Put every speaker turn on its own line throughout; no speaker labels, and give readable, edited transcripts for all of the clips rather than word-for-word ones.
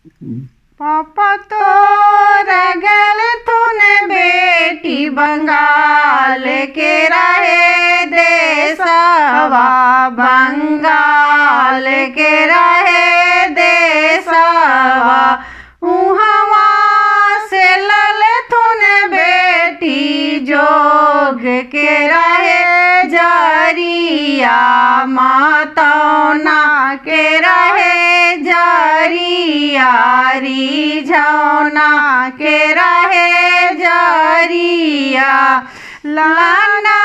पापा तो रगल तूने बेटी बंगाल के रहे देसवा, बंगाल के रहे देसवा। उहवा से लल तूने बेटी जोग के रहे जरिया, मातौना के रहे जरिया, रिझौना के रहे जरिया। लाना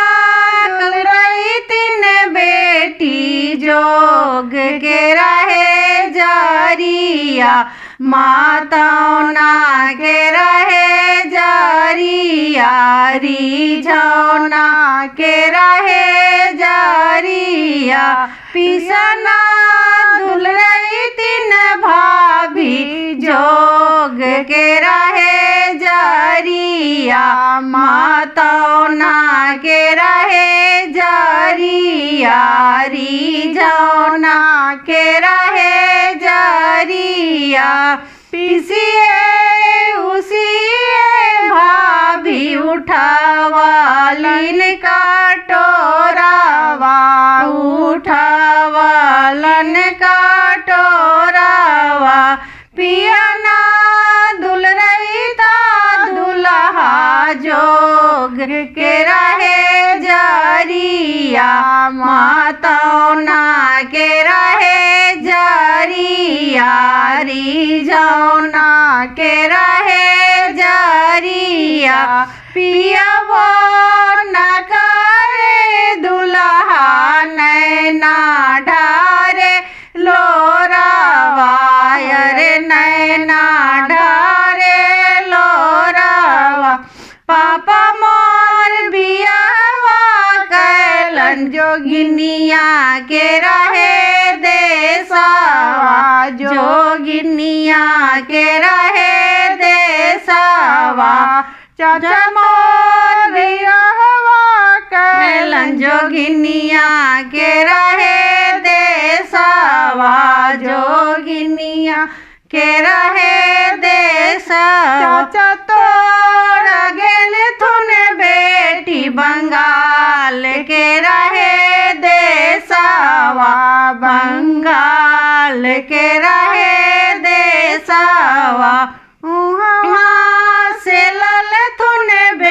रही तीन बेटी जोग के रहे जरिया, मातौना के रहे जरिया, रिझौना के रहे जरिया। पिसना दुल रही तीन भाभी जोग के रहे जरिया, मातौना के रहे जरिया, रिझौना के रहे जरिया। पिसिए उसिए भाभी उठावालिन का टोरावा, उठावालन का टोरावा। पियाना दुल रही ता दुल्हा जोग के रहे जरिया, मातौना के रहे जरिया, रिझौना के रहे जरिया। पियबो न करे दुल्हा नैना ढारे लोरावा, अरे नैना ढारे लोरावा। पापा मोर बियावा कैलन जोगिनिया के रहे देसवा, जोगिनिया के रहे देसवा। चाचा मोर बियावा कैलन जोगिनिया के रहे देसवा, जोगिनिया के रहे देसवा। चाचा तोड़ गेल तूने बेटी बंगाल के रहे देसवा, बंगाल के रहे देसवा।